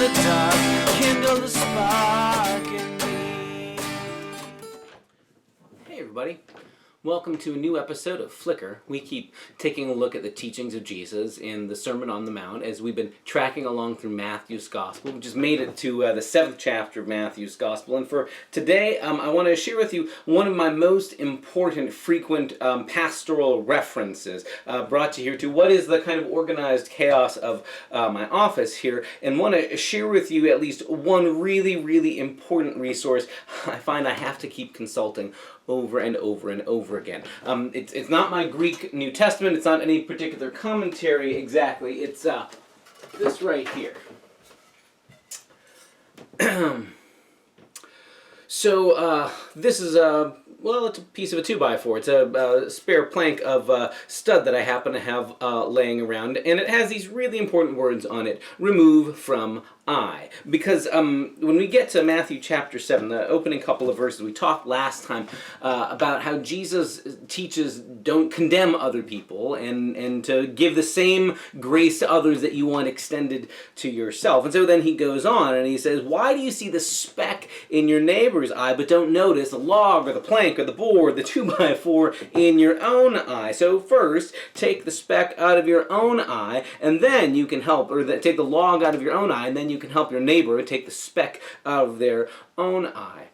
the dark, kindle the spark in me. Hey everybody, welcome to a new episode of Flicker. We keep taking a look at the teachings of Jesus in the Sermon on the Mount as we've been tracking along through Matthew's Gospel. We just made it to the 7th chapter of Matthew's Gospel, and for today I want to share with you one of my most important frequent pastoral references brought to you here to what is the kind of organized chaos of my office here, and want to share with you at least one really important resource I find I have to keep consulting over and over and over again. It's not my Greek New Testament, it's not any particular commentary exactly, it's this right here. So this is it's a piece of a 2x4. It's a spare plank of stud that I happen to have laying around, and it has these really important words on it. Remove from I. Because when we get to Matthew chapter 7, the opening couple of verses, we talked last time about how Jesus teaches don't condemn other people and to give the same grace to others that you want extended to yourself. And so then he goes on and he says, why do you see the speck in your neighbor's eye but don't notice the log or the plank or the board, the 2x4 in your own eye? So first, take the speck out of your own eye, and then you can help, or take the log out of your own eye, and then you can help your neighbor take the speck out of their own eye.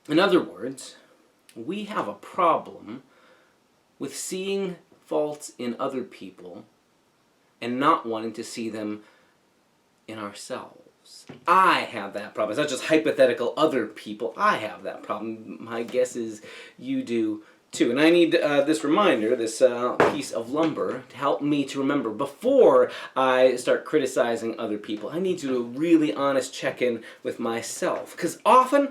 In other words, we have a problem with seeing faults in other people and not wanting to see them in ourselves. I have that problem. It's not just hypothetical other people. I have that problem. My guess is you do too. And I need this reminder, this piece of lumber, to help me to remember before I start criticizing other people. I need to do a really honest check-in with myself. Because often,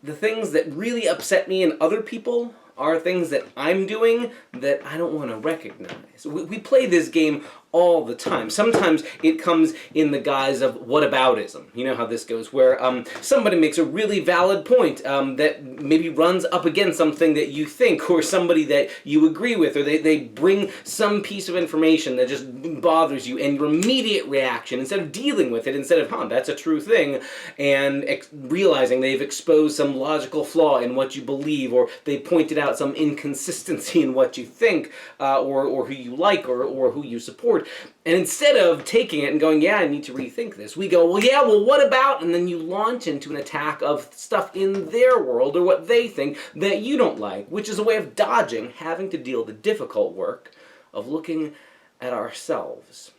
the things that really upset me in other people are things that I'm doing that I don't want to recognize. We play this game all the time. Sometimes it comes in the guise of what-about-ism. You know how this goes, where somebody makes a really valid point that maybe runs up against something that you think, or somebody that you agree with, or they bring some piece of information that just bothers you, and your immediate reaction, instead of dealing with it, instead of, that's a true thing, and realizing they've exposed some logical flaw in what you believe, or they pointed out some inconsistency in what you think, or who you like, or who you support. And instead of taking it and going, yeah, I need to rethink this, we go, well, what about? And then you launch into an attack of stuff in their world or what they think that you don't like, which is a way of dodging having to deal the difficult work of looking at ourselves.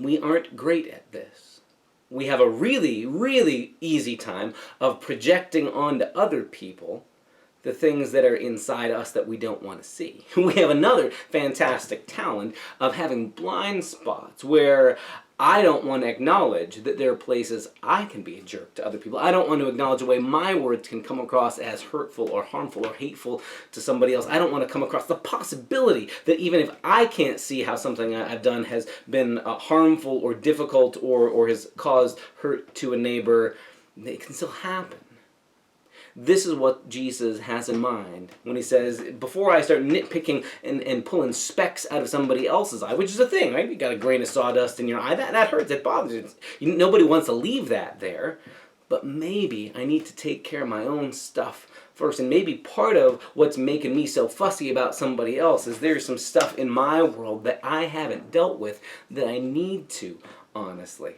We aren't great at this. We have a really easy time of projecting onto other people the things that are inside us that we don't want to see. We have another fantastic talent of having blind spots where I don't want to acknowledge that there are places I can be a jerk to other people. I don't want to acknowledge the way my words can come across as hurtful or harmful or hateful to somebody else. I don't want to come across the possibility that even if I can't see how something I've done has been harmful or difficult or has caused hurt to a neighbor, it can still happen. This is what Jesus has in mind when he says, before I start nitpicking and pulling specks out of somebody else's eye, which is a thing, right? You got a grain of sawdust in your eye, that hurts, it bothers you. Nobody wants to leave that there. But maybe I need to take care of my own stuff first. And maybe part of what's making me so fussy about somebody else is there's some stuff in my world that I haven't dealt with that I need to, honestly.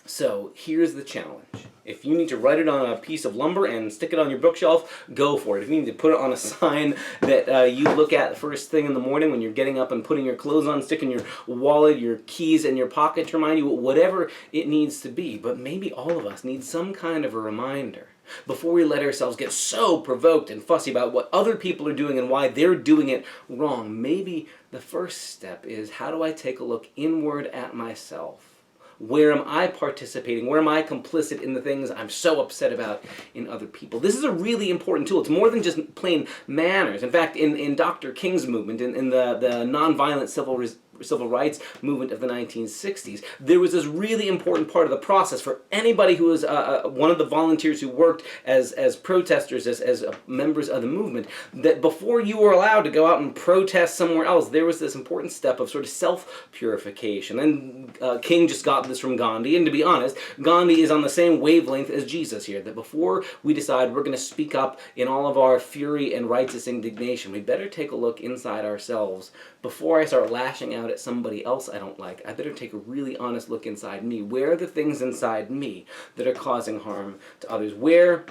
So here's the challenge. If you need to write it on a piece of lumber and stick it on your bookshelf, go for it. If you need to put it on a sign that you look at the first thing in the morning when you're getting up and putting your clothes on, sticking your wallet, your keys in your pocket to remind you, whatever it needs to be. But maybe all of us need some kind of a reminder before we let ourselves get so provoked and fussy about what other people are doing and why they're doing it wrong. Maybe the first step is, how do I take a look inward at myself? Where am I participating? Where am I complicit in the things I'm so upset about in other people? This is a really important tool. It's more than just plain manners. In fact, in Dr. King's movement, in the nonviolent civil civil rights movement of the 1960s, there was this really important part of the process for anybody who was one of the volunteers who worked as protesters, as members of the movement, that before you were allowed to go out and protest somewhere else, there was this important step of sort of self-purification. And King just got this from Gandhi, and to be honest, Gandhi is on the same wavelength as Jesus here, that before we decide we're going to speak up in all of our fury and righteous indignation, we better take a look inside ourselves. Before I start lashing out at somebody else I don't like, I better take a really honest look inside me. Where are the things inside me that are causing harm to others? Where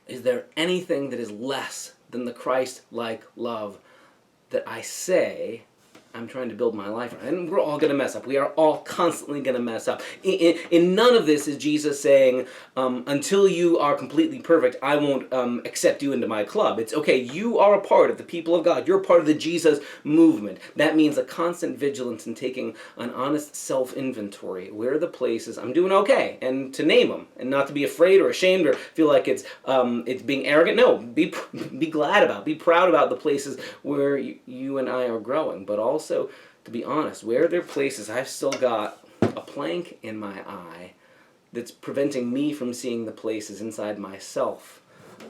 is there anything that is less than the Christ-like love that I say I'm trying to build my life around? And we're all going to mess up. We are all constantly going to mess up. In none of this is Jesus saying, until you are completely perfect, I won't accept you into my club. It's okay, you are a part of the people of God. You're part of the Jesus movement. That means a constant vigilance in taking an honest self-inventory. Where are the places I'm doing okay? And to name them, and not to be afraid or ashamed or feel like it's being arrogant. No, be glad about, be proud about the places where you and I are growing, but also, to be honest, where are there places I've still got a plank in my eye that's preventing me from seeing the places inside myself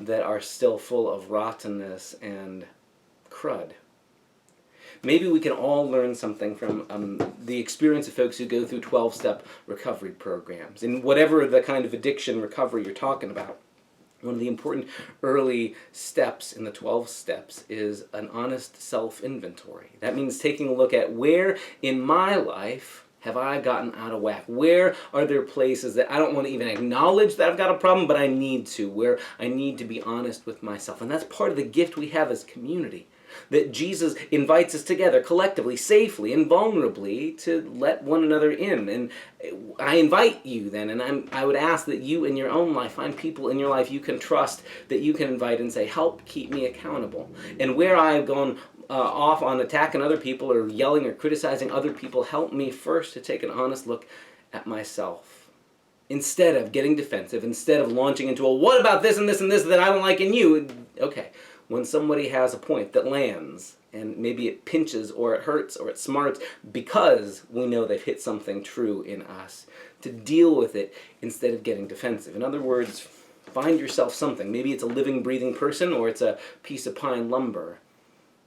that are still full of rottenness and crud? Maybe we can all learn something from the experience of folks who go through 12-step recovery programs, in whatever the kind of addiction recovery you're talking about. One of the important early steps in the 12 steps is an honest self-inventory. That means taking a look at where in my life have I gotten out of whack? Where are there places that I don't want to even acknowledge that I've got a problem, but I need to, where I need to be honest with myself? And that's part of the gift we have as community, that Jesus invites us together collectively, safely, and vulnerably to let one another in. And I invite you then, and I would ask that you in your own life find people in your life you can trust, that you can invite and say, help keep me accountable. And where I've gone off on attacking other people or yelling or criticizing other people, help me first to take an honest look at myself. Instead of getting defensive, instead of launching into a what about this and this and this that I don't like in you, okay, when somebody has a point that lands, and maybe it pinches or it hurts or it smarts because we know they've hit something true in us, to deal with it instead of getting defensive. In other words, find yourself something. Maybe it's a living, breathing person, or it's a piece of pine lumber,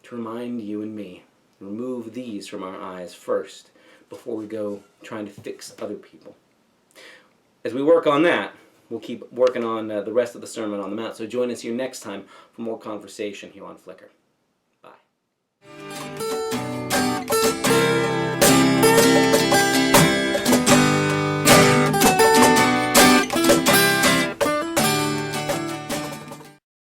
to remind you and me. Remove these from our eyes first before we go trying to fix other people. As we work on that, we'll keep working on the rest of the Sermon on the Mount. So join us here next time for more conversation here on Flickr.